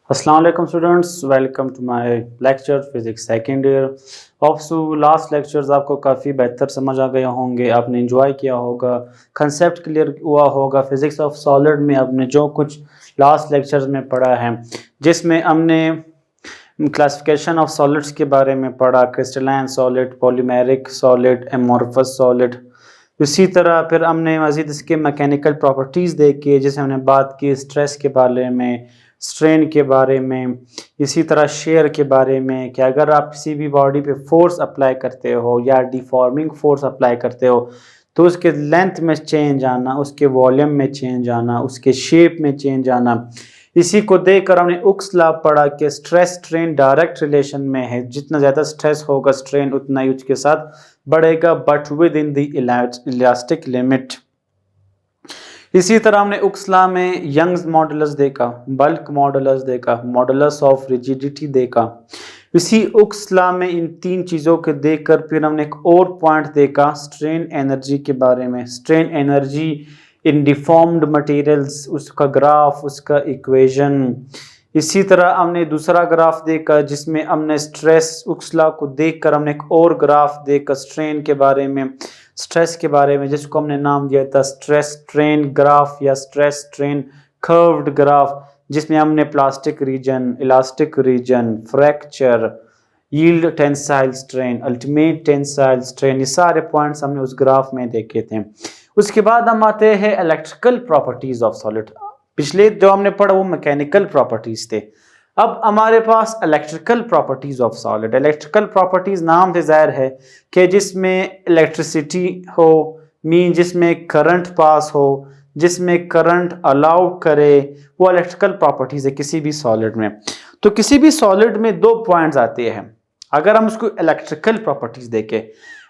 अस्सलाम वालेकुम students, welcome to my lecture physics second year. Of last lectures आपको काफ़ी बेहतर समझ आ गए होंगे, आपने एंजॉय किया होगा, कंसेप्ट क्लियर हुआ होगा। फिजिक्स ऑफ सॉलिड में आपने जो कुछ लास्ट लेक्चर्स में पढ़ा है, जिसमें हमने क्लासिफिकेशन ऑफ सॉलिड्स के बारे में पढ़ा, crystalline solid, polymeric solid, amorphous solid. इसी तरह फिर हमने मज़ीद इसके मैकेनिकल प्रॉपर्टीज़ देखे, जैसे हमने बात की स्ट्रेस के बारे में, स्ट्रेन के बारे में, इसी तरह शेयर के बारे में कि अगर आप किसी भी बॉडी पे फोर्स अप्लाई करते हो या डिफॉर्मिंग फोर्स अप्लाई करते हो तो उसके लेंथ में चेंज आना, उसके वॉल्यूम में चेंज आना, उसके शेप में चेंज आना। इसी को देखकर हमने उक्स लॉ पढ़ा कि स्ट्रेस स्ट्रेन डायरेक्ट रिलेशन में है, जितना ज़्यादा स्ट्रेस होगा स्ट्रेन उतना ही उसके साथ बढ़ेगा, but with in the elastic limit. इसी तरह हमने उक्स लॉ में यंग्स मॉडुलस देखा, बल्क मॉडुलस देखा, मॉडुलस ऑफ रिजिडिटी देखा। इसी उक्स लॉ में इन तीन चीज़ों को देखकर फिर हमने एक और पॉइंट देखा स्ट्रेन एनर्जी के बारे में, strain energy in deformed materials, उसका ग्राफ, उसका इक्वेशन। इसी तरह हमने दूसरा ग्राफ देखा जिसमें हमने स्ट्रेस उक्स लॉ को देखकर हमने एक और ग्राफ देखा स्ट्रेन के बारे में, स्ट्रेस के बारे में, जिसको हमने नाम दिया था स्ट्रेस स्ट्रेन ग्राफ या स्ट्रेस स्ट्रेन कर्व्ड ग्राफ, जिसमें हमने plastic region, elastic region, fracture, yield tensile strain, ultimate tensile strain, ये सारे पॉइंट्स हमने उस ग्राफ में देखे थे। उसके बाद हम आते हैं इलेक्ट्रिकल प्रॉपर्टीज ऑफ सॉलिड। पिछले जो हमने पढ़ा वो मैकेनिकल प्रॉपर्टीज थे, अब हमारे पास electrical properties of solid. Electrical properties नाम से जाहिर है कि जिसमें इलेक्ट्रिसिटी हो, मीन जिसमें करंट पास हो, जिसमें करंट अलाउ करे, वो इलेक्ट्रिकल प्रॉपर्टीज है किसी भी सॉलिड में। तो किसी भी सॉलिड में दो पॉइंट्स आते हैं, अगर हम उसको इलेक्ट्रिकल प्रॉपर्टीज देखें,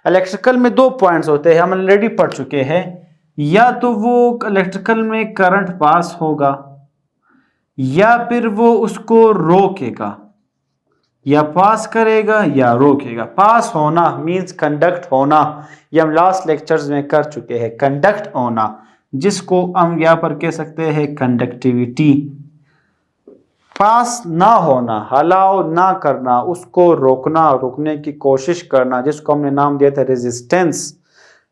इलेक्ट्रिकल में दो पॉइंट्स होते हैं, हम ऑलरेडी पढ़ चुके हैं। या तो वो इलेक्ट्रिकल में करंट पास होगा या फिर वो उसको रोकेगा, या पास करेगा या रोकेगा। पास होना मींस कंडक्ट होना, ये हम लास्ट लेक्चर्स में कर चुके हैं। कंडक्ट होना जिसको हम यहाँ पर कह सकते हैं कंडक्टिविटी। पास ना होना, अलाउ ना करना, उसको रोकना, रोकने की कोशिश करना, जिसको हमने नाम दिया था रेजिस्टेंस।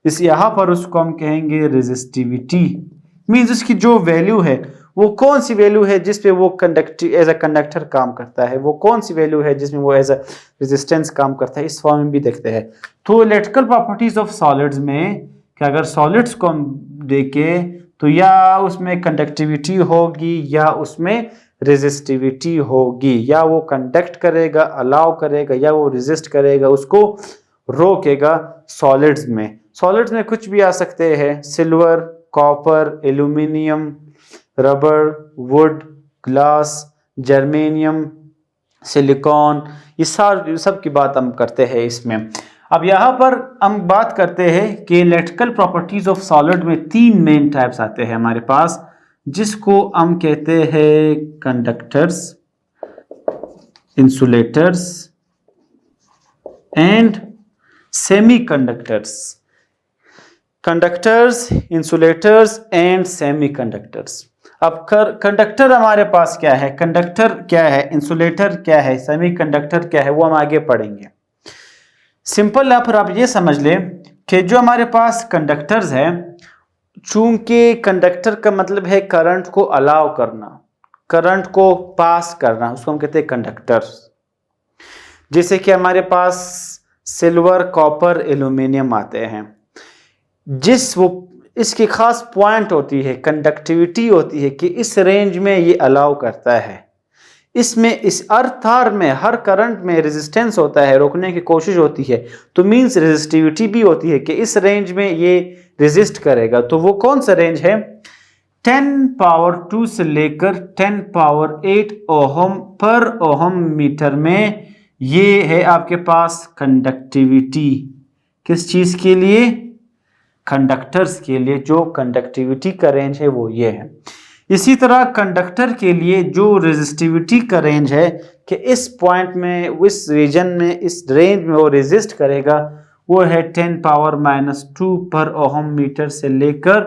इस यहाँ पर उसको हम कहेंगे रेजिस्टिविटी। मींस उसकी जो वैल्यू है वो कौन सी वैल्यू है जिसपे वो कंडक्टिव एज अ कंडक्टर काम करता है, वो कौन सी वैल्यू है जिसमें वो एज अ रेजिस्टेंस काम करता है, इस फॉर्म में भी देखते हैं। तो इलेक्ट्रिकल प्रॉपर्टीज ऑफ सॉलिड्स में कि अगर सॉलिड्स को हम देखें तो या उसमें कंडक्टिविटी होगी या उसमें रेजिस्टिविटी होगी, या वो कंडक्ट करेगा, अलाउ करेगा, या वो रेजिस्ट करेगा, उसको रोकेगा। सॉलिड्स में कुछ भी आ सकते हैं, silver, copper, aluminium, rubber, would, glass, germanium, silicon, ये सब की बात हम करते हैं इसमें। अब यहाँ पर हम बात करते हैं कि इलेक्ट्रिकल प्रॉपर्टीज ऑफ सॉलिड में तीन मेन टाइप्स आते हैं हमारे पास, जिसको हम कहते हैं conductors, insulators and semiconductors. Conductors, insulators and semiconductors. अब कंडक्टर हमारे पास क्या है, कंडक्टर क्या है, इंसुलेटर क्या है, सेमीकंडक्टर क्या है, वो हम आगे पढ़ेंगे। सिंपल आप ये समझ लें कि जो हमारे पास कंडक्टर्स है, चूंकि कंडक्टर का मतलब है करंट को अलाउ करना, करंट को पास करना, उसको हम कहते हैं कंडक्टर्स। जैसे कि हमारे पास सिल्वर, कॉपर, एल्यूमिनियम आते हैं, जिस वो इसकी खास पॉइंट होती है, कंडक्टिविटी होती है कि इस रेंज में ये अलाउ करता है। इसमें इस तार में हर करंट में रेजिस्टेंस होता है, रोकने की कोशिश होती है, तो मींस रेजिस्टिविटी भी होती है कि इस रेंज में ये रेजिस्ट करेगा। तो वो कौन सा रेंज है, 10 पावर 2 से लेकर 10 पावर 8 ओहम पर ओहम मीटर में ये है आपके पास कंडक्टिविटी। किस चीज के लिए, कंडक्टर्स के लिए जो कंडक्टिविटी का रेंज है वो ये है। इसी तरह कंडक्टर के लिए जो रेजिस्टिविटी का रेंज है कि इस पॉइंट में, इस रीजन में, इस रेंज में वो रेजिस्ट करेगा, वो है 10 पावर -2 पर ओहम मीटर से लेकर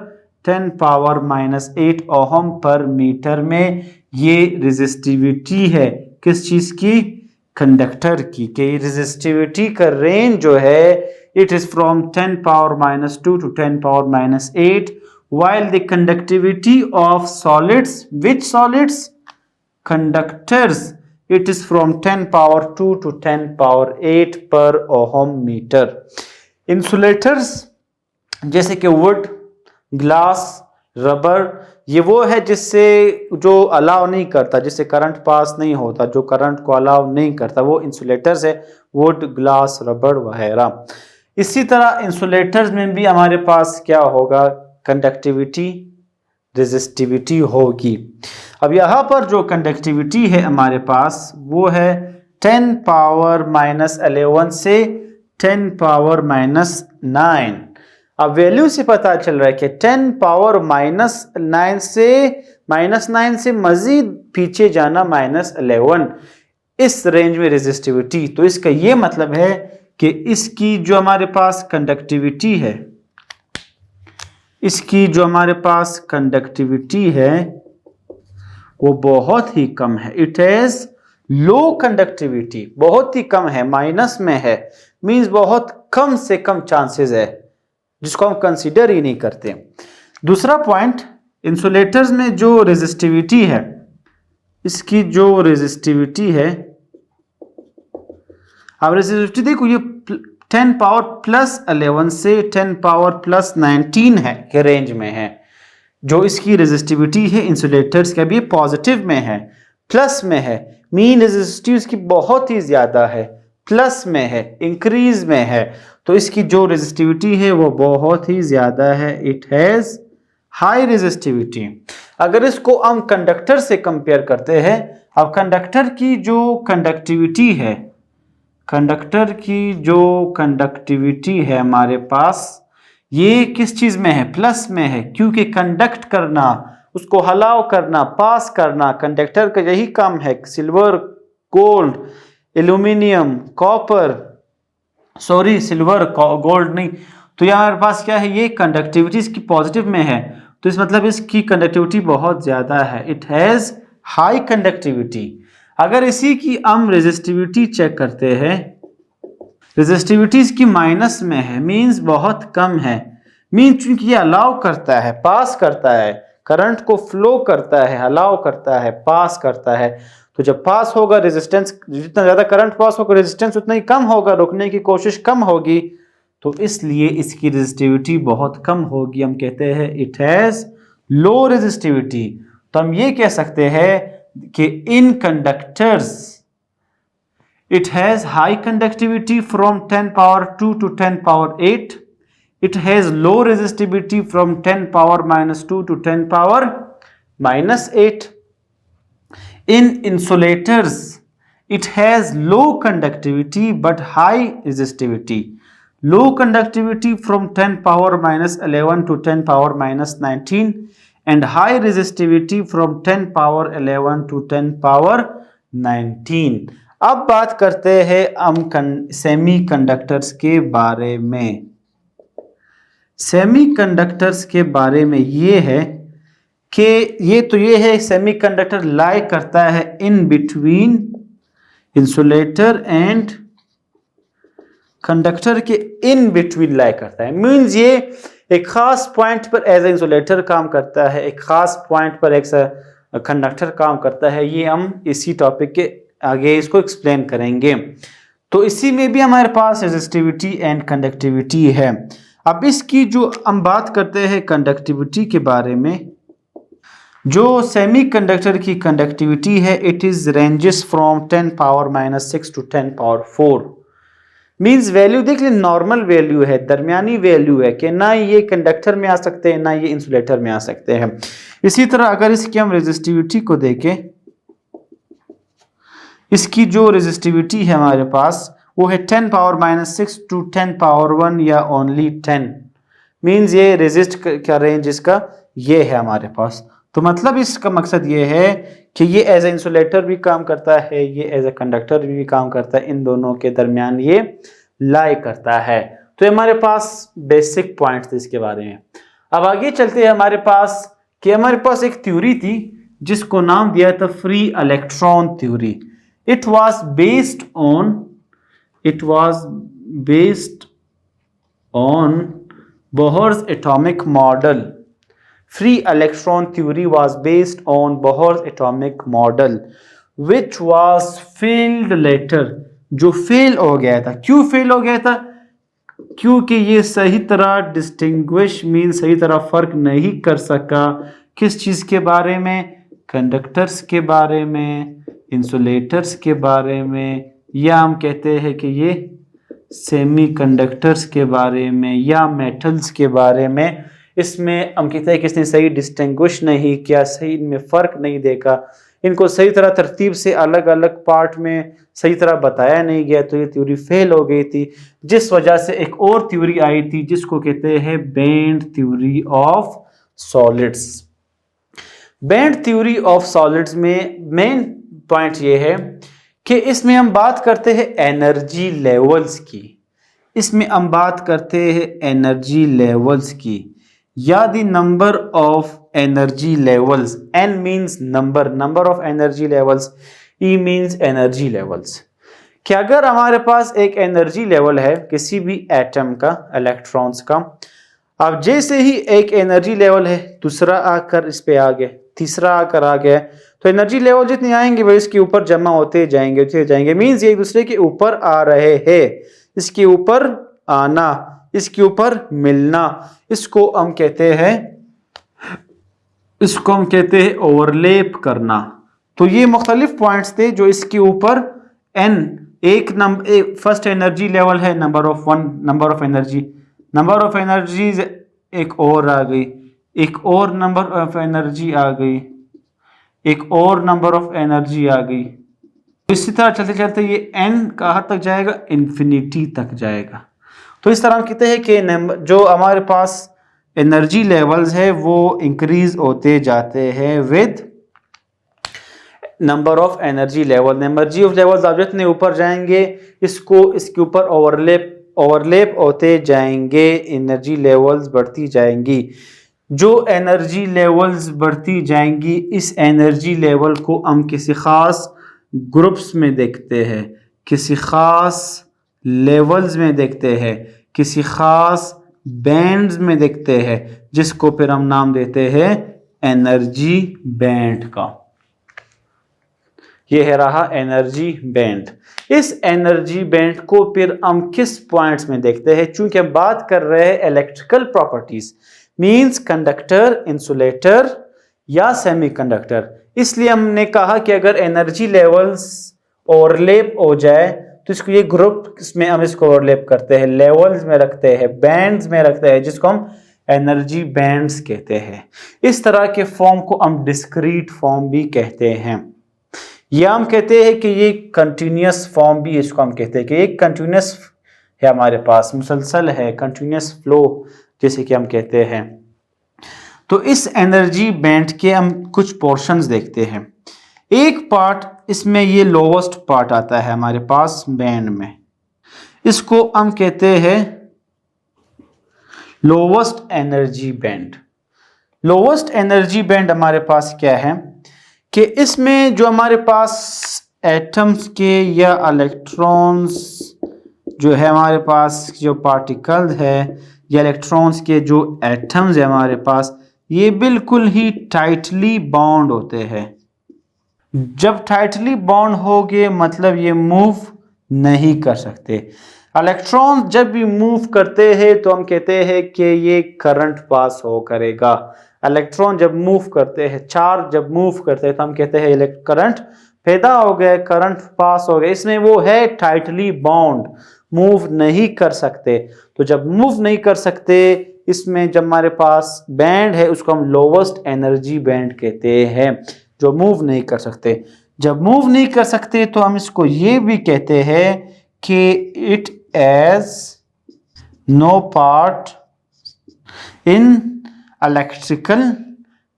10 पावर -8 ओहम पर मीटर में। ये रेजिस्टिविटी है किस चीज की, कंडक्टर की, कि रेजिस्टिविटी का रेंज जो है it is from 10 power -2 to 10 power -8, while the conductivity of solids, which solids, conductors, it is from 10 power 2 to 10 power 8 per ohm meter. Insulators जैसे कि वुड, ग्लास, रबर, ये वो है जिससे जो अलाउ नहीं करता, जिससे करंट पास नहीं होता, जो करंट को अलाउ नहीं करता, वो इंसुलेटर्स है, वुड, ग्लास, रबर वगैरह। इसी तरह इंसुलेटर्स में भी हमारे पास क्या होगा, कंडक्टिविटी, रेजिस्टिविटी होगी। अब यहाँ पर जो कंडक्टिविटी है हमारे पास वो है 10 पावर -11 से 10 पावर -9। अब वैल्यू से पता चल रहा है कि 10 पावर -9 से -9 से मजीद पीछे जाना -11, इस रेंज में रेजिस्टिविटी। तो इसका ये मतलब है कि इसकी जो हमारे पास कंडक्टिविटी है, इसकी जो हमारे पास कंडक्टिविटी है वो बहुत ही कम है। इट हैज लो कंडक्टिविटी, बहुत ही कम है, माइनस में है, मींस बहुत कम से कम चांसेस है, जिसको हम कंसीडर ही नहीं करते। दूसरा पॉइंट, इंसुलेटर्स में जो रेजिस्टिविटी है, इसकी जो रेजिस्टिविटी है, अब रेजिस्टिविटी देखो ये 10 पावर +11 से 10 पावर +19 है के रेंज में है। जो इसकी रेजिस्टिविटी है इंसुलेटर्स का भी पॉजिटिव में है, प्लस में है, मीन रेजिस्टिविटी इसकी बहुत ही ज्यादा है, प्लस में है, इंक्रीज में है, तो इसकी जो रेजिस्टिविटी है वो बहुत ही ज्यादा है। It has high resistivity. अगर इसको हम कंडक्टर से कंपेयर करते हैं, अब कंडक्टर की जो कंडक्टिविटी है, कंडक्टर की जो कंडक्टिविटी है हमारे पास, ये किस चीज में है, प्लस में है, क्योंकि कंडक्ट करना, उसको हलाव करना, पास करना, कंडक्टर का यही काम है। Silver, gold, aluminium, copper, sorry silver, gold नहीं, तो यहाँ हमारे पास क्या है, ये कंडक्टिविटी इसकी पॉजिटिव में है, तो इस मतलब इसकी कंडक्टिविटी बहुत ज्यादा है। It has high conductivity. अगर इसी की हम रेजिस्टिविटी चेक करते हैं, रेजिस्टिविटी इसकी माइनस में है, मींस बहुत कम है, मींस चूंकि ये अलाउ करता है, पास करता है, करंट को फ्लो करता है, अलाउ करता है, पास करता है, तो जब पास होगा रेजिस्टेंस, जितना ज्यादा करंट पास होगा रेजिस्टेंस उतना ही कम होगा, रोकने की कोशिश कम होगी, तो इसलिए इसकी रेजिस्टिविटी बहुत कम होगी। हम कहते हैं इट हैज लो रेजिस्टिविटी। तो हम ये कह सकते हैं कि इन conductors it has high conductivity from 10 power 2 to 10 power 8. It has low resistivity from 10 power -2 to 10 power -8. In insulators, it has low conductivity but high resistivity. Low conductivity from 10 power -11 to 10 power -19 and high resistivity from 10 power 11 to 10 power 19. अब बात करते हैं हम semi conductors के बारे में। Semi conductors के बारे में ये है कि ये है सेमी कंडक्टर लाई करता है in between insulator and conductor के इन बिटवीन लाई करता है, मींस ये एक खास पॉइंट पर एज ए इंसुलेटर काम करता है, एक खास पॉइंट पर एक कंडक्टर काम करता है। ये हम इसी टॉपिक के आगे इसको एक्सप्लेन करेंगे। तो इसी में भी हमारे पास रेजिस्टिविटी एंड कंडक्टिविटी है। अब इसकी जो हम बात करते हैं कंडक्टिविटी के बारे में, जो सेमी कंडक्टर की कंडक्टिविटी है it is ranges from 10 power -6 to 10 power 4। Means value देख ले, नॉर्मल वैल्यू है, दरमियानी वैल्यू है कि ना ये कंडक्टर में आ सकते हैं ना ये इंसुलेटर में आ सकते हैं। इसी तरह अगर इसकी हम रेजिस्टिविटी को देखें, इसकी जो रेजिस्टिविटी है हमारे पास वो है 10 पावर -6 टू 10 पावर 1 या ओनली 10, मींस ये रेजिस्ट का रेंज इसका ये है हमारे पास। तो मतलब इसका मकसद ये है कि ये एज ए इंसुलेटर भी काम करता है, ये एज ए कंडक्टर भी काम करता है, इन दोनों के दरमियान ये लाई करता है। तो हमारे पास बेसिक पॉइंट्स थे इसके बारे में। अब आगे चलते हैं हमारे पास कि हमारे पास एक थ्योरी थी जिसको नाम दिया था free electron theory. It was based on Bohr's atomic model. Free electron theory was based on Bohr's atomic model which was failed later, जो फेल हो गया था। क्यों फेल हो गया था? क्योंकि ये सही तरह डिस्टिंग्विश मीन सही तरह फर्क नहीं कर सका किस चीज़ के बारे में, कंडक्टर्स के बारे में, इंसुलेटर्स के बारे में, या हम कहते हैं कि ये सेमी कंडक्टर्स के बारे में या मेटल्स के बारे में। इसमें हम कहते हैं कि इसने सही डिस्टिंग्विश नहीं किया, सही इनमें फ़र्क नहीं देखा, इनको सही तरह तरतीब से अलग अलग पार्ट में सही तरह बताया नहीं गया, तो ये थ्योरी फेल हो गई थी। जिस वजह से एक और थ्योरी आई थी जिसको कहते हैं band theory of solids. Band theory of solids में मेन पॉइंट ये है कि इसमें हम बात करते हैं एनर्जी लेवल्स की। इसमें हम बात करते हैं एनर्जी लेवल्स की, या the number of energy levels. N means number of energy levels, E means energy levels. कि अगर हमारे पास एक एनर्जी लेवल है किसी भी एटम का, इलेक्ट्रॉन्स का, अब जैसे ही एक एनर्जी लेवल है दूसरा आकर इस पे आ गया, तीसरा आकर आ गया, तो एनर्जी लेवल जितने आएंगे वह इसके ऊपर जमा होते जाएंगे। मीन्स ये एक दूसरे के ऊपर आ रहे हैं। इसके ऊपर आना, इसके ऊपर मिलना, इसको हम कहते हैं ओवरलैप करना। तो ये मुख्तलिफ पॉइंट्स थे जो इसके ऊपर एन एक फर्स्ट एनर्जी लेवल है नंबर ऑफ एनर्जीज एक और आ गई, एक और नंबर ऑफ एनर्जी आ गई, एक और नंबर ऑफ एनर्जी आ गई। इसी तरह चलते चलते ये एन कहाँ तक जाएगा? इन्फिनिटी तक जाएगा। तो इस तरह हम कहते हैं कि जो हमारे पास एनर्जी लेवल्स है वो इंक्रीज होते जाते हैं with number of energy level. Energy of levels आप जितने ऊपर जाएंगे इसके ऊपर ओवरलैप होते जाएंगे, एनर्जी लेवल्स बढ़ती जाएंगी। जो एनर्जी लेवल्स बढ़ती जाएंगी इस एनर्जी लेवल को हम किसी खास ग्रुप्स में देखते हैं, किसी खास लेवल्स में देखते हैं, किसी खास बैंड्स में देखते हैं, जिसको फिर हम नाम देते हैं एनर्जी बैंड का। ये है रहा एनर्जी बैंड। इस एनर्जी बैंड को फिर हम किस पॉइंट्स में देखते हैं? चूंकि हम बात कर रहे हैं electrical properties, means conductor, insulator या सेमीकंडक्टर, इसलिए हमने कहा कि अगर एनर्जी लेवल्स ओवरलैप हो जाए तो इसको ये ग्रुप इसमें हम इसको ओवरलैप करते हैं, लेवल्स में रखते हैं, बैंड्स में रखते हैं, जिसको हम एनर्जी बैंड्स कहते हैं। इस तरह के फॉर्म को हम डिस्क्रीट फॉर्म भी कहते हैं, या हम कहते हैं कि ये कंटिन्यूस फॉर्म भी इसको हम कहते हैं कि एक कंटिन्यूस है, हमारे पास मुसलसल है, कंटिन्यूस फ्लो जैसे कि हम कहते हैं। तो इस एनर्जी बैंड के हम कुछ पोर्शंस देखते हैं। एक पार्ट इसमें ये लोवेस्ट पार्ट आता है हमारे पास बैंड में, इसको हम कहते हैं lowest energy band. Lowest energy band हमारे पास क्या है कि इसमें जो हमारे पास एटम्स के या इलेक्ट्रॉन्स जो है हमारे पास, जो पार्टिकल है या इलेक्ट्रॉन्स के जो एटम्स है हमारे पास, ये बिल्कुल ही टाइटली बाउंड होते हैं। जब टाइटली बाउंड हो गए मतलब ये मूव नहीं कर सकते। इलेक्ट्रॉन जब भी मूव करते हैं तो हम कहते हैं कि ये करंट पास हो करेगा। इलेक्ट्रॉन जब मूव करते हैं, चार्ज जब मूव करते हैं तो हम कहते हैं करंट पैदा हो गया, करंट पास हो गया। इसमें वो है टाइटली बाउंड, मूव नहीं कर सकते। तो जब मूव नहीं कर सकते, इसमें जब हमारे पास बैंड है उसको हम लोवेस्ट एनर्जी बैंड कहते हैं, जो मूव नहीं कर सकते। जब मूव नहीं कर सकते तो हम इसको ये भी कहते हैं कि it has no part in electrical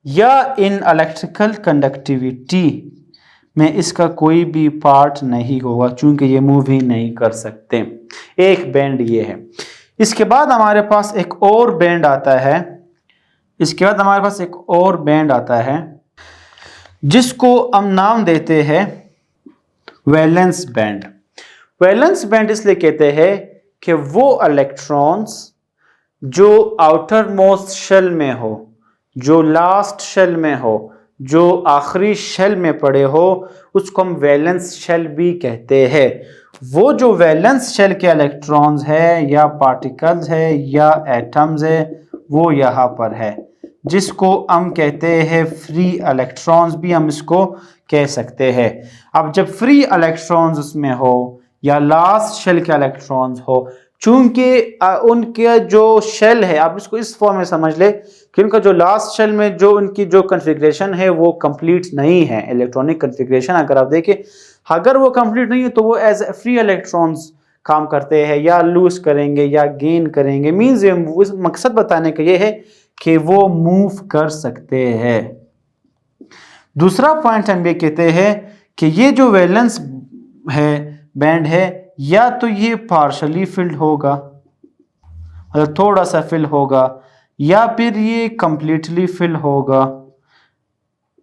या इन इलेक्ट्रिकल कंडक्टिविटी में इसका कोई भी पार्ट नहीं होगा, चूंकि ये मूव ही नहीं कर सकते। एक बैंड ये है। इसके बाद हमारे पास एक और बैंड आता है, जिसको हम नाम देते हैं वैलेंस बैंड। वैलेंस बैंड इसलिए कहते हैं कि वो इलेक्ट्रॉन्स जो आउटर मोस्ट शेल में हो, जो लास्ट शेल में हो, जो आखिरी शेल में पड़े हो, उसको हम वैलेंस शेल भी कहते हैं। वो जो वैलेंस शेल के इलेक्ट्रॉन्स है या पार्टिकल्स है या एटम्स है वो यहाँ पर है, जिसको हम कहते हैं फ्री इलेक्ट्रॉन्स भी हम इसको कह सकते हैं। अब जब फ्री इलेक्ट्रॉन्स उसमें हो या लास्ट शेल के इलेक्ट्रॉन्स हो, चूंकि उनके जो शेल है, आप इसको इस फॉर्म में समझ ले कि उनका जो लास्ट शेल में जो उनकी जो कन्फिग्रेशन है वो कंप्लीट नहीं है। इलेक्ट्रॉनिक कन्फिग्रेशन अगर आप देखें, अगर वो कंप्लीट नहीं है तो वो एज फ्री इलेक्ट्रॉन्स काम करते हैं या लूज करेंगे या गेन करेंगे। मीन्स मकसद बताने का ये है कि वो मूव कर सकते हैं। दूसरा पॉइंट हम ये कहते हैं कि ये जो वैलेंस है बैंड है, या तो ये पार्शली फिल्ड होगा, मतलब थोड़ा सा फिल होगा, या फिर ये कंप्लीटली फिल होगा,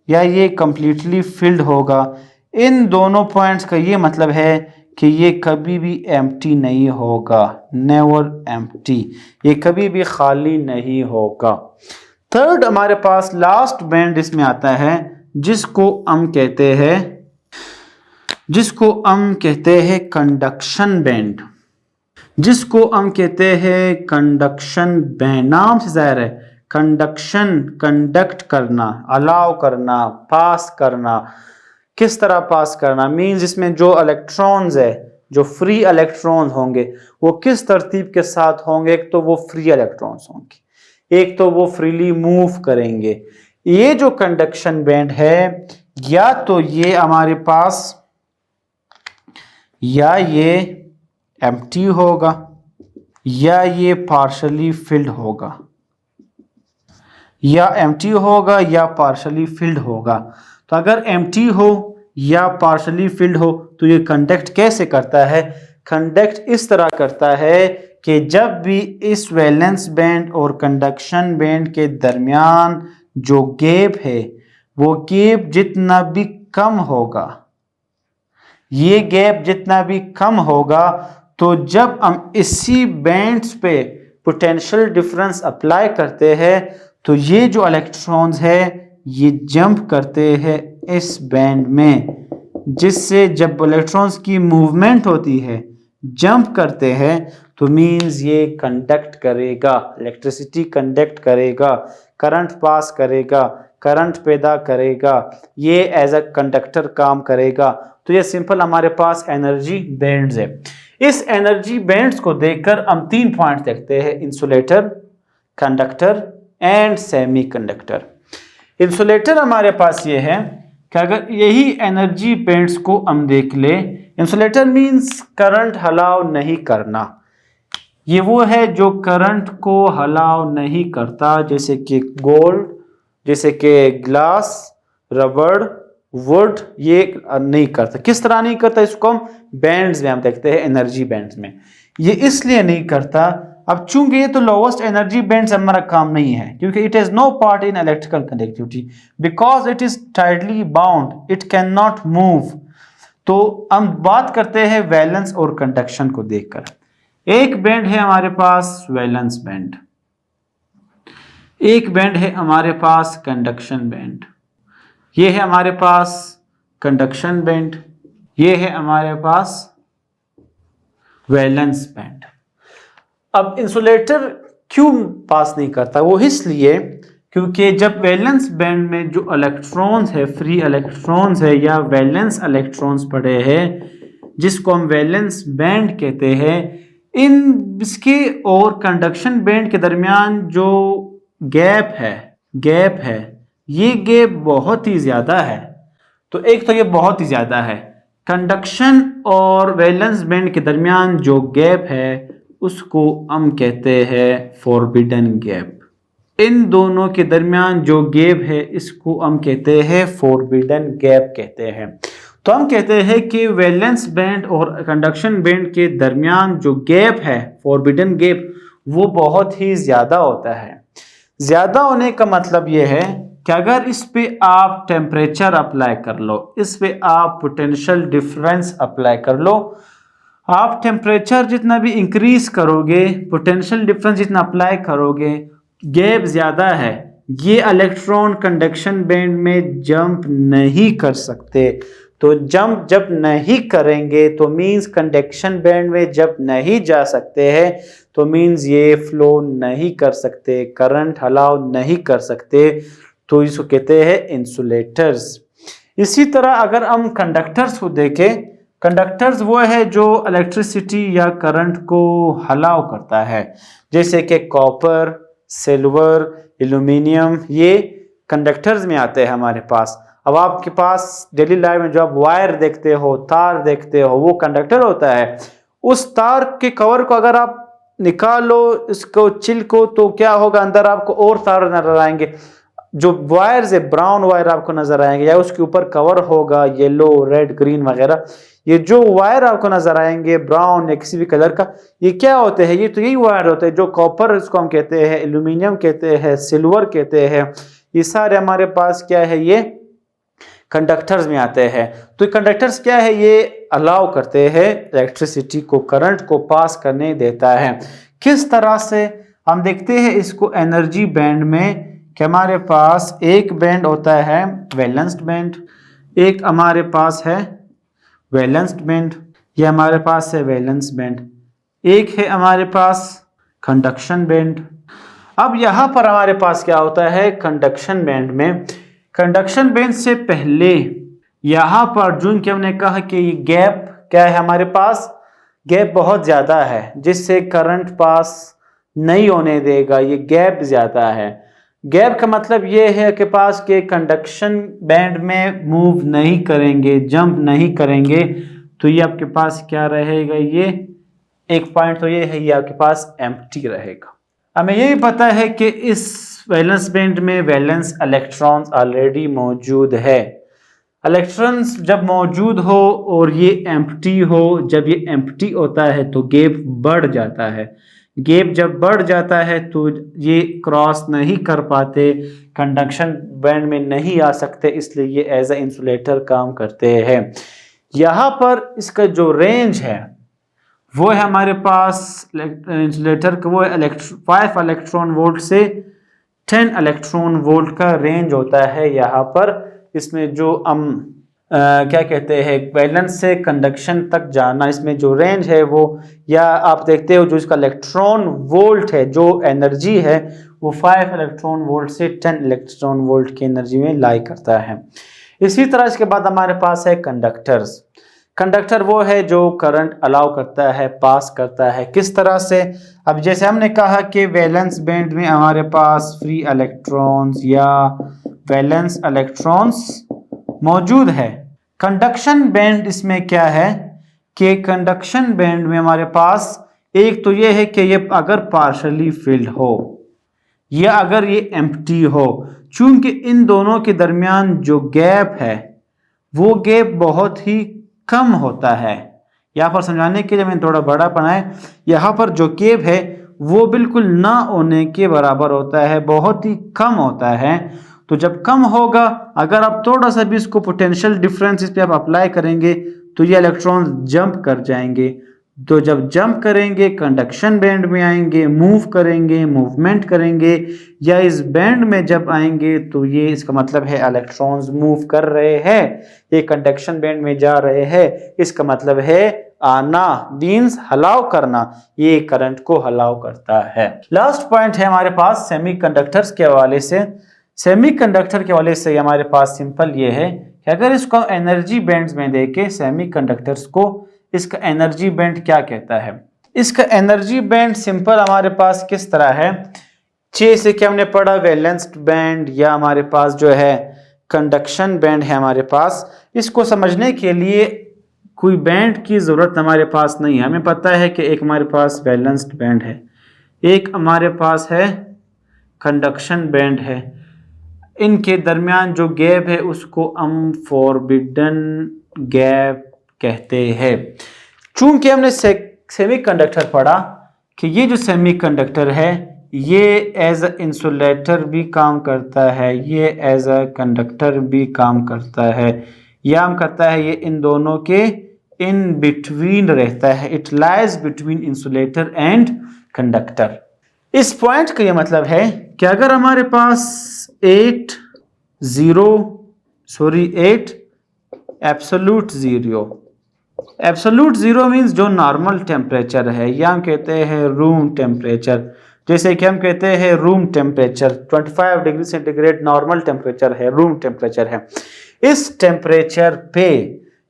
या ये कंप्लीटली फिल्ड होगा। इन दोनों पॉइंट्स का ये मतलब है कि ये कभी भी एम्प्टी नहीं होगा, नेवर एम्प्टी, ये कभी भी खाली नहीं होगा। थर्ड हमारे पास लास्ट बैंड इसमें आता है, जिसको हम कहते हैं कंडक्शन बैंड, जिसको हम कहते हैं कंडक्शन बैंड। नाम से जाहिर है, कंडक्शन, कंडक्ट करना, अलाउ करना, पास करना। किस तरह पास करना? मीन्स इसमें जो इलेक्ट्रॉन्स है, जो फ्री इलेक्ट्रॉन्स होंगे वो किस तरतीब के साथ होंगे? एक तो वो फ्री इलेक्ट्रॉन्स होंगे, एक तो वो फ्रीली मूव करेंगे। ये जो कंडक्शन बैंड है, या तो ये हमारे पास या ये एम्प्टी होगा या ये पार्शली फिल्ड होगा, या एम्प्टी होगा या पार्शली फिल्ड होगा। तो अगर एम्प्टी हो या पार्शली फिल्ड हो तो ये कंडक्ट कैसे करता है? कंडक्ट इस तरह करता है कि जब भी इस वैलेंस बैंड और कंडक्शन बैंड के दरमियान जो गैप है, वो गैप जितना भी कम होगा, ये गैप जितना भी कम होगा, तो जब हम इसी बैंड्स पे पोटेंशियल डिफरेंस अप्लाई करते हैं तो ये जो इलेक्ट्रॉन्स है ये जंप करते हैं इस बैंड में, जिससे जब इलेक्ट्रॉन्स की मूवमेंट होती है, जंप करते हैं, तो मींस ये कंडक्ट करेगा, इलेक्ट्रिसिटी कंडक्ट करेगा, करंट पास करेगा, करंट पैदा करेगा, ये एज अ कंडक्टर काम करेगा। तो ये सिंपल हमारे पास एनर्जी बैंड्स है। इस एनर्जी बैंड्स को देखकर हम 3 पॉइंट देखते हैं: insulator, conductor and semi conductor. Insulator हमारे पास ये है कि अगर यही एनर्जी बैंड्स को हम देख ले, इंसुलेटर मींस करंट हलाव नहीं करना। ये वो है जो करंट को हलाव नहीं करता, जैसे कि गोल्ड, जैसे कि ग्लास, रबड़, वुड, ये नहीं करता। किस तरह नहीं करता? इसको हम बैंड्स में हम देखते हैं, एनर्जी बैंड्स में। ये इसलिए नहीं करता, अब चूंकि ये तो लोवेस्ट एनर्जी बैंड से हमारा काम नहीं है, क्योंकि it is no part in electrical conductivity, because it is tightly bound, it can not move. तो हम बात करते हैं वैलेंस और कंडक्शन को देखकर। एक बैंड है हमारे पास वैलेंस बैंड, एक बैंड है हमारे पास कंडक्शन बैंड। ये है हमारे पास कंडक्शन बैंड, ये है हमारे पास वैलेंस बैंड। अब इंसुलेटर क्यों पास नहीं करता? वो इसलिए क्योंकि जब वैलेंस बैंड में जो इलेक्ट्रॉन्स है, फ्री इलेक्ट्रॉन्स है या वैलेंस इलेक्ट्रॉन्स पड़े हैं, जिसको हम वैलेंस बैंड कहते हैं, इसके और कंडक्शन बैंड के दरमियान जो गैप है, ये गैप बहुत ही ज्यादा है। तो एक तो ये बहुत ही ज्यादा है, कंडक्शन और वैलेंस बैंड के दरमियान जो गैप है उसको हम कहते हैं फॉरबिडन गैप। इन दोनों के दरमियान जो गैप है इसको हम कहते हैं फॉरबिडन गैप कहते हैं। तो हम कहते हैं कि वैलेंस बैंड और कंडक्शन बैंड के दरमियान जो गैप है, फॉरबिडन गैप, वो बहुत ही ज्यादा होता है। ज्यादा होने का मतलब ये है कि अगर इस पे आप टेम्परेचर अप्लाई कर लो, इस पे आप पोटेंशियल डिफरेंस अप्लाई कर लो, आप टेम्परेचर जितना भी इंक्रीज करोगे, पोटेंशियल डिफरेंस जितना अप्लाई करोगे, गैप ज़्यादा है, ये इलेक्ट्रॉन कंडक्शन बैंड में जंप नहीं कर सकते। तो जंप जब नहीं करेंगे तो मींस कंडक्शन बैंड में जब नहीं जा सकते हैं, तो मींस ये फ्लो नहीं कर सकते, करंट अलाउ नहीं कर सकते, तो इसको कहते हैं इंसुलेटर्स। इसी तरह अगर हम कंडक्टर्स को देखें, कंडक्टर्स वो है जो इलेक्ट्रिसिटी या करंट को अलाउ करता है, जैसे कि कॉपर, सिल्वर, एल्यूमिनियम, ये कंडक्टर्स में आते हैं हमारे पास। अब आपके पास डेली लाइफ में जो आप वायर देखते हो, तार देखते हो, वो कंडक्टर होता है। उस तार के कवर को अगर आप निकालो, इसको छिलको, तो क्या होगा, अंदर आपको और तार नजर आएंगे। जो वायर्स है, ब्राउन वायर आपको नजर आएंगे, या उसके ऊपर कवर होगा येलो, रेड, ग्रीन वगैरह। ये जो वायर आपको नजर आएंगे ब्राउन या किसी भी कलर का, ये क्या होते हैं, ये तो यही वायर होते हैं जो कॉपर इसको हम कहते हैं, एल्यूमिनियम कहते हैं, सिल्वर कहते हैं, ये सारे हमारे पास क्या है, ये कंडक्टर्स में आते हैं। तो कंडक्टर्स क्या है, ये अलाउ करते हैं इलेक्ट्रिसिटी को, करंट को पास करने देता है। किस तरह से हम देखते हैं इसको एनर्जी बैंड में, कि हमारे पास एक बैंड होता है वैलेंस्ड बैंड, एक हमारे पास है वैलेंस्ड बैंड, ये हमारे पास है वैलेंस बैंड, एक है हमारे पास कंडक्शन बैंड। अब यहाँ पर हमारे पास क्या होता है, कंडक्शन बैंड में, कंडक्शन बैंड से पहले यहाँ पर जो कि हमने कहा कि ये गैप क्या है हमारे पास, गैप बहुत ज़्यादा है, जिससे करंट पास नहीं होने देगा, ये गैप ज़्यादा है। गैप का मतलब ये है कि पास के कंडक्शन बैंड में मूव नहीं करेंगे, जंप नहीं करेंगे, तो ये आपके पास क्या रहेगा, ये एक पॉइंट तो ये है, ये आपके पास एम्प्टी रहेगा। हमें ये भी पता है कि इस वैलेंस बैंड में वैलेंस इलेक्ट्रॉन्स ऑलरेडी मौजूद है। इलेक्ट्रॉन्स जब मौजूद हो और ये एम्प्टी हो, जब ये एम्प्टी होता है तो गैप बढ़ जाता है, गैप जब बढ़ जाता है तो ये क्रॉस नहीं कर पाते, कंडक्शन बैंड में नहीं आ सकते, इसलिए ये एज ए इंसुलेटर काम करते हैं। यहाँ पर इसका जो रेंज है वो है हमारे पास इंसुलेटर का, वो 5 इलेक्ट्रॉन वोल्ट से 10 इलेक्ट्रॉन वोल्ट का रेंज होता है यहाँ पर। इसमें जो हम क्या कहते हैं, वैलेंस से कंडक्शन तक जाना, इसमें जो रेंज है वो, या आप देखते हो जो इसका इलेक्ट्रॉन वोल्ट है, जो एनर्जी है वो 5 इलेक्ट्रॉन वोल्ट से 10 इलेक्ट्रॉन वोल्ट की एनर्जी में लाई करता है। इसी तरह इसके बाद हमारे पास है कंडक्टर्स। कंडक्टर वो है जो करंट अलाउ करता है, पास करता है। किस तरह से, अब जैसे हमने कहा कि वैलेंस बैंड में हमारे पास फ्री इलेक्ट्रॉन्स या वैलेंस इलेक्ट्रॉन्स मौजूद है। कंडक्शन बैंड इसमें क्या है कि कंडक्शन बैंड में हमारे पास एक तो ये है कि ये अगर पार्शली फिल्ड हो या अगर ये एम्प्टी हो, चूंकि इन दोनों के दरमियान जो गैप है वो गैप बहुत ही कम होता है। यहाँ पर समझाने के लिए मैंने थोड़ा बड़ा बनाया, यहाँ पर जो गैप है वो बिल्कुल ना होने के बराबर होता है, बहुत ही कम होता है। तो जब कम होगा, अगर आप थोड़ा सा भी इसको पोटेंशियल डिफरेंस इस पे आप अप्लाई करेंगे तो ये इलेक्ट्रॉन जंप कर जाएंगे। तो जब जंप करेंगे कंडक्शन बैंड में आएंगे, मूव करेंगे, मूवमेंट करेंगे, या इस बैंड में जब आएंगे तो ये इसका मतलब है इलेक्ट्रॉन्स मूव कर रहे हैं, ये कंडक्शन बैंड में जा रहे हैं, इसका मतलब है आना, मींस हलाव करना, ये करंट को हलाव करता है। लास्ट पॉइंट है हमारे पास सेमीकंडक्टर्स के हवाले से। सेमीकंडक्टर के हवाले से हमारे पास सिंपल ये है कि अगर इसको एनर्जी बैंड्स में देके सेमीकंडक्टर्स को, इसका एनर्जी बैंड क्या कहता है। इसका एनर्जी बैंड सिंपल हमारे पास किस तरह है, जैसे कि हमने पढ़ा वैलेंस्ड बैंड या हमारे पास जो है कंडक्शन बैंड है हमारे पास। इसको समझने के लिए कोई बैंड की ज़रूरत हमारे पास नहीं है, हमें पता है कि एक हमारे पास वैलेंस्ड बैंड है, एक हमारे पास है कंडक्शन बैंड है, इनके दरमियान जो गैप है उसको हम फॉरबिडन गैप कहते हैं। चूंकि हमने सेमीकंडक्टर पढ़ा कि ये जो सेमीकंडक्टर है ये एज अ इंसुलेटर भी काम करता है, ये एज अ कंडक्टर भी काम करता है, या हम करता है ये इन दोनों के इन बिटवीन रहता है। It lies between insulator and conductor. इस पॉइंट का ये मतलब है कि अगर हमारे पास 8 एब्सोल्यूट जीरो मीन्स जो नॉर्मल टेम्परेचर है, या हम कहते हैं रूम टेम्परेचर। जैसे कि हम कहते हैं room temperature 25 degree centigrade normal temperature है, रूम टेम्परेचर है। इस टेम्परेचर पे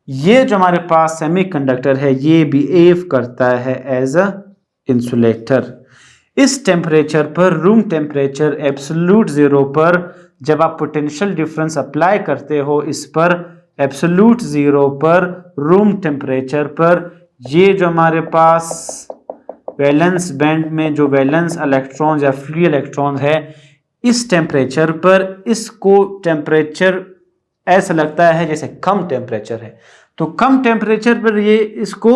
ये जो हमारे पास सेमीकंडक्टर है ये बिहेव करता है एज अ इंसुलेटर। इस टेम्परेचर पर, रूम टेम्परेचर एब्सोल्यूट जीरो पर, जब आप पोटेंशियल डिफरेंस अप्लाई करते हो इस पर एब्सोल्यूट जीरो पर, रूम टेम्परेचर पर, ये जो हमारे पास वैलेंस बैंड में जो वैलेंस इलेक्ट्रॉन या फ्री इलेक्ट्रॉन है, इस टेम्परेचर पर इसको टेम्परेचर ऐसा लगता है जैसे कम टेम्परेचर है। तो कम टेम्परेचर पर ये इसको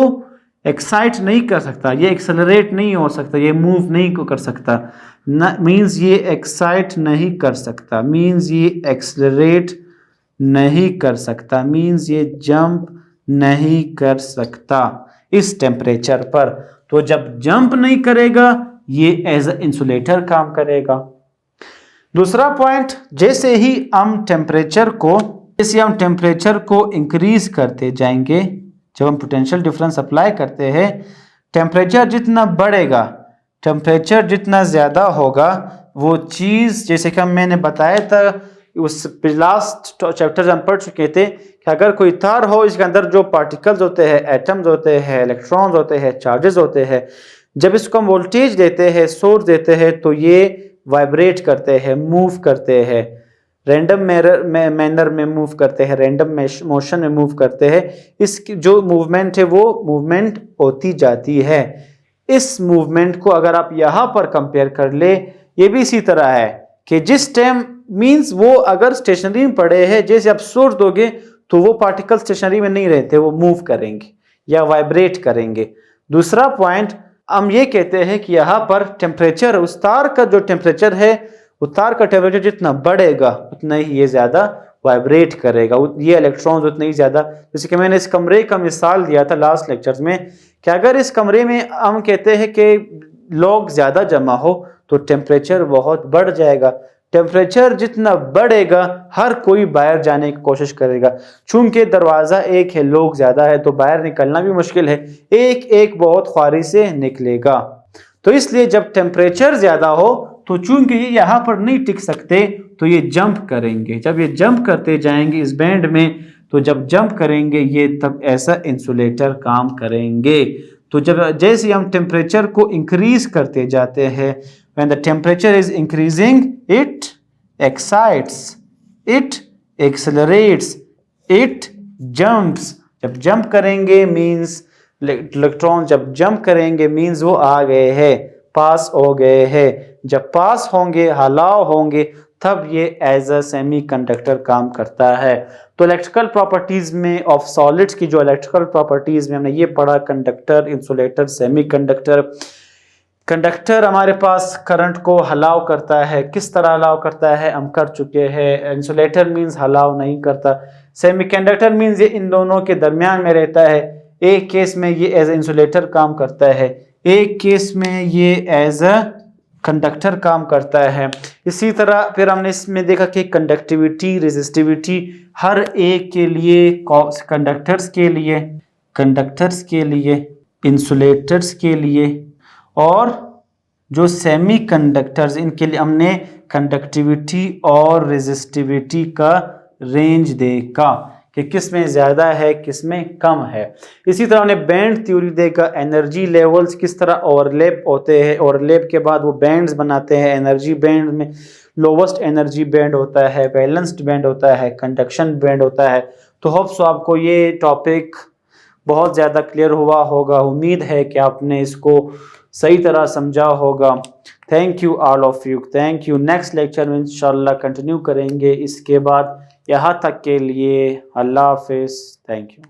एक्साइट नहीं कर सकता, ये एक्सेलरेट नहीं हो सकता, ये मूव नहीं कर सकता, मीन्स ये एक्साइट नहीं कर सकता, मीन्स ये एक्सेलरेट नहीं कर सकता, मीन्स ये जंप नहीं कर सकता इस टेम्परेचर पर। तो जब जंप नहीं करेगा ये एज अ इंसुलेटर काम करेगा। दूसरा पॉइंट, जैसे ही हम टेम्परेचर को इंक्रीज करते जाएंगे, जब हम पोटेंशियल डिफरेंस अप्लाई करते हैं, टेम्परेचर जितना बढ़ेगा, टेम्परेचर जितना ज़्यादा होगा, वो चीज़ जैसे कि मैंने बताया था उस लास्ट चैप्टर हम पढ़ चुके थे कि अगर कोई तार हो, इसके अंदर जो पार्टिकल्स होते हैं, एटम्स होते हैं, इलेक्ट्रॉन्स होते हैं, चार्जेस होते हैं, जब इसको हम वोल्टेज देते हैं, सोर्स देते हैं, तो ये वाइब्रेट करते हैं, मूव करते हैं, रैंडम मैनर में मूव करते हैं, रैंडम मोशन में मूव करते हैं। इसकी जो मूवमेंट है वो मूवमेंट होती जाती है। इस मूवमेंट को अगर आप यहाँ पर कंपेयर कर ले, ये भी इसी तरह है कि जिस टाइम मींस वो अगर स्टेशनरी में पड़े हैं, जैसे आप सोर्स दोगे तो वो पार्टिकल स्टेशनरी में नहीं रहते, वो मूव करेंगे या वाइब्रेट करेंगे। दूसरा पॉइंट, हम ये कहते हैं कि यहाँ पर टेम्परेचर, उस तार का जो टेम्परेचर है, उस तार का टेम्परेचर जितना बढ़ेगा उतना ही ये ज़्यादा वाइब्रेट करेगा, ये इलेक्ट्रॉन्स उतने ही ज़्यादा। जैसे कि मैंने इस कमरे का मिसाल दिया था लास्ट लेक्चर्स में कि अगर इस कमरे में हम कहते हैं कि लोग ज़्यादा जमा हो तो टेम्परेचर बहुत बढ़ जाएगा। टेम्परेचर जितना बढ़ेगा हर कोई बाहर जाने की कोशिश करेगा। चूंकि दरवाज़ा एक है, लोग ज़्यादा है, तो बाहर निकलना भी मुश्किल है, एक एक बहुत ख्वारी से निकलेगा। तो इसलिए जब टेम्परेचर ज़्यादा हो तो चूंकि ये यहाँ पर नहीं टिक सकते तो ये जंप करेंगे। जब ये जंप करते जाएंगे इस बैंड में, तो जब जंप करेंगे ये तब ऐसा इंसुलेटर काम करेंगे। तो जब जैसे हम टेम्परेचर को इंक्रीज करते जाते हैं, when the temperature is increasing it excites, it accelerates, it jumps। जब जंप करेंगे मीन्स इलेक्ट्रॉन जब जंप करेंगे मीन्स वो आ गए हैं, पास हो गए हैं। जब पास होंगे, हलाव होंगे, तब ये एज अ सेमीकंडक्टर काम करता है। तो इलेक्ट्रिकल प्रॉपर्टीज में ऑफ सॉलिड्स की जो इलेक्ट्रिकल प्रॉपर्टीज में हमने ये पढ़ा, कंडक्टर, इंसुलेटर, सेमीकंडक्टर। कंडक्टर हमारे पास करंट को हलाव करता है, किस तरह हलाव करता है हम कर चुके हैं। इंसुलेटर मीन्स हलाव नहीं करता। सेमीकंडक्टर मीन्स ये इन दोनों के दरमियान में रहता है। एक केस में ये एज इंसुलेटर काम करता है, एक केस में ये एज अ कंडक्टर काम करता है। इसी तरह फिर हमने इसमें देखा कि कंडक्टिविटी, रेजिस्टिविटी हर एक के लिए, कंडक्टर्स के लिए, इंसुलेटर्स के लिए और जो सेमीकंडक्टर्स, इनके लिए हमने कंडक्टिविटी और रेजिस्टिविटी का रेंज देखा कि किस में ज़्यादा है, किस में कम है। इसी तरह उन्हें बैंड थ्योरी देखा, एनर्जी लेवल्स किस तरह ओवरलैप होते हैं, ओवरलैप के बाद वो बैंड्स बनाते हैं। एनर्जी बैंड में लोवेस्ट एनर्जी बैंड होता है, बैलेंस्ड बैंड होता है, कंडक्शन बैंड होता है। तो होप्स आपको ये टॉपिक बहुत ज़्यादा क्लियर हुआ होगा। उम्मीद है कि आपने इसको सही तरह समझा होगा। Thank you all of you, thank you. Next lecture में इंशाल्लाह कंटिन्यू करेंगे इसके बाद। यहाँ तक के लिए अल्लाह हाफिज़, थैंक यू।